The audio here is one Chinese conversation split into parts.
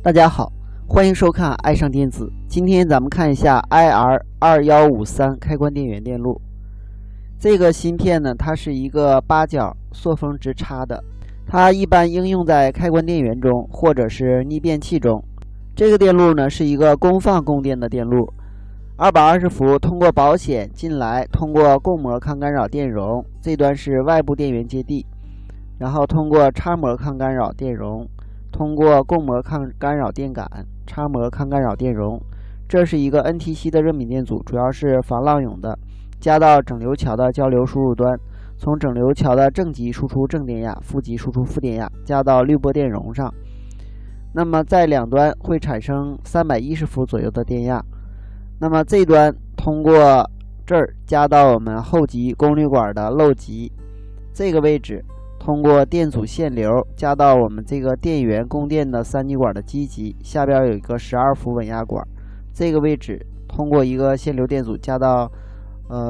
大家好，欢迎收看爱上电子。今天咱们看一下 IR2153 开关电源电路。这个芯片呢，它是一个8角塑封直插的，它一般应用在开关电源中或者是逆变器中。这个电路呢是一个功放供电的电路，220伏通过保险进来，通过供膜抗干扰电容，这端是外部电源接地，然后通过插膜抗干扰电容，通过供膜抗干扰电感，插膜抗干扰电容。这是一个 NTC 的热敏电阻，主要是防浪涌的，加到整流桥的交流输入端，从整流桥的正极输出正电压，负极输出负电压，加到滤波电容上。那么在两端会产生310伏左右的电压。那么这端通过这儿加到我们后极功率管的漏极，这个位置通过电阻限流加到我们这个电源供电的3极管的基极，下边有一个12伏稳压管，这个位置通过一个限流电阻加到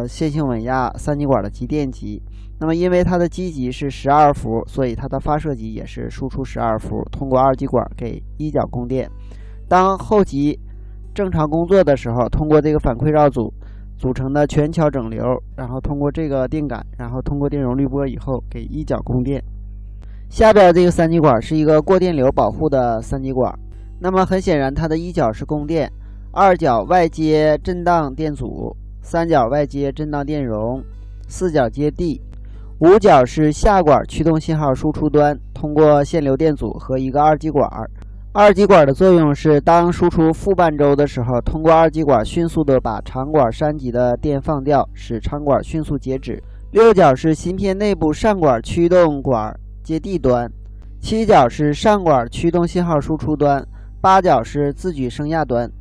线性稳压3极管的极电极。那么因为它的基极是12伏，所以它的发射极也是输出12伏，通过2极管给1角供电。当后极正常工作的时候，通过这个反馈绕组组成的全桥整流，然后通过这个电感，然后通过电容滤波以后给1角供电。下边这个3极管是一个过电流保护的3极管。那么很显然它的1角是供电，2角外接震荡电阻，3角外接震荡电容，4角接地，5角是下管驱动信号输出端，通过限流电阻和一个2极管。2极管的作用是当输出负半周的时候，通过2极管迅速的把长管3极的电放掉，使长管迅速截止。6角是芯片内部上管驱动管接地端，7角是上管驱动信号输出端，8角是自举升压端。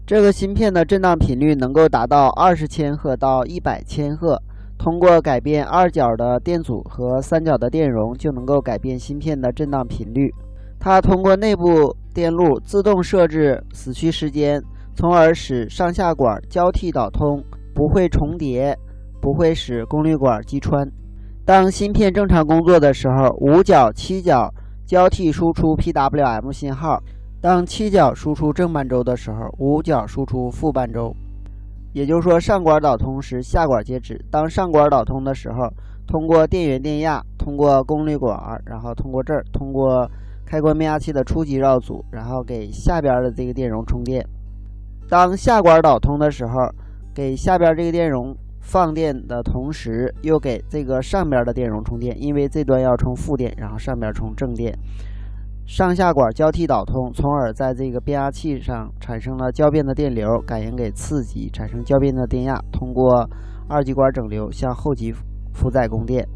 这个芯片的振荡频率能够达到20千赫到100千赫，通过改变2角的电阻和3角的电容，就能够改变芯片的振荡频率。它通过内部电路自动设置死去时间，从而使上下管交替导通，不会重叠，不会使功率管击穿。当芯片正常工作的时候，5角、7角交替输出 PWM 信号，当7角输出正半周的时候，5角输出负半周。也就是说，上管导通时下管截止。当上管导通的时候，通过电源电压，通过功率管，然后通过这儿，通过开关变压器的初级绕组，然后给下边的这个电容充电。当下管导通的时候，给下边这个电容放电的同时，又给这个上边的电容充电，因为这端要充负电，然后上边充正电。上下管交替导通，从而在这个变压器上产生了交变的电流，感应给次极，产生交变的电压，通过2极管整流向后极负载供电。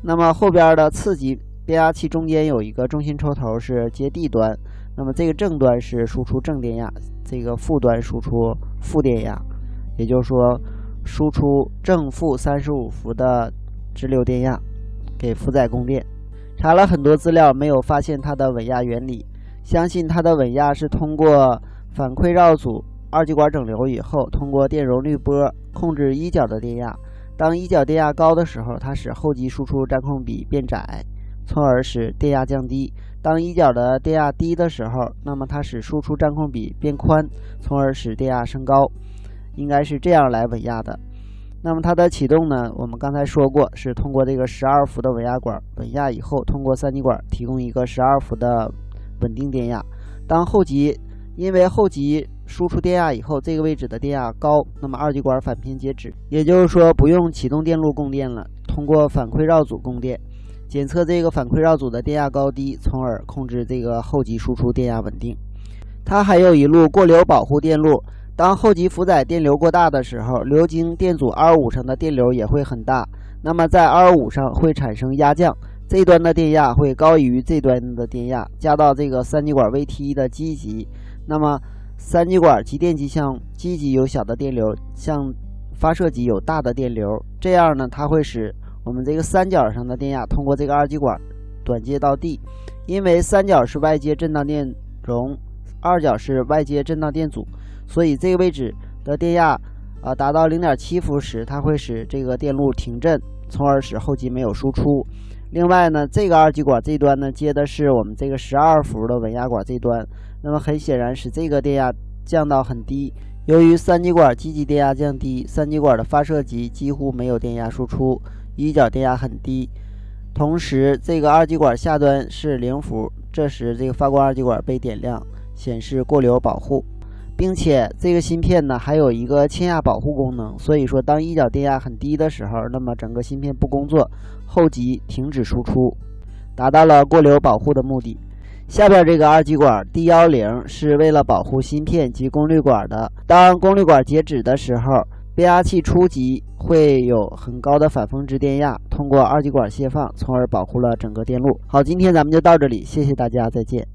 那么后边的次极变压器中间有一个中心抽头是接地端，那么这个正端是输出正电压，这个负端输出负电压，也就是说输出正负35伏的直流电压给负载供电。查了很多资料，没有发现它的稳压原理，相信它的稳压是通过反馈绕组2极管整流以后，通过电容滤波控制1角的电压。当1角电压高的时候，它使后极输出占空比变窄，从而使电压降低。当1角的电压低的时候，那么它使输出占空比变宽，从而使电压升高，应该是这样来稳压的。那么它的启动呢，我们刚才说过是通过这个12伏的稳压管稳压以后，通过3极管提供一个12伏的稳定电压。当后极因为后极输出电压以后，这个位置的电压高，那么2极管反偏截止，也就是说不用启动电路供电了，通过反馈绕组供电，检测这个反馈绕组的电压高低，从而控制这个后极输出电压稳定。它还有一路过流保护电路，当后极负载电流过大的时候，流经电阻 R5 上的电流也会很大，那么在 R5 上会产生压降，这端的电压会高于这端的电压，加到这个3极管 VT 的基极，那么3极管极电极向基极有小的电流，向发射极有大的电流，这样呢，它会使我们这个3角上的电压通过这个2极管短接到地。因为3角是外接振荡电容，2角是外接振荡电阻，所以这个位置的电压达到 0.7 伏时，它会使这个电路停振，从而使后极没有输出。另外呢，这个二极管这端呢接的是我们这个12伏的稳压管这端，那么很显然使这个电压降到很低。由于三极管积极电压降低，三极管的发射极几乎没有电压输出，一角电压很低。同时，这个二极管下端是0伏，这时这个发光二极管被点亮，显示过流保护，并且这个芯片呢还有一个牵压保护功能，所以说当一角电压很低的时候，那么整个芯片不工作，后极停止输出，达到了过流保护的目的。下边这个二极管 D10 是为了保护芯片及功率管的，当功率管截止的时候，变压器初级会有很高的反峰值电压，通过二极管泄放，从而保护了整个电路。好，今天咱们就到这里，谢谢大家，再见。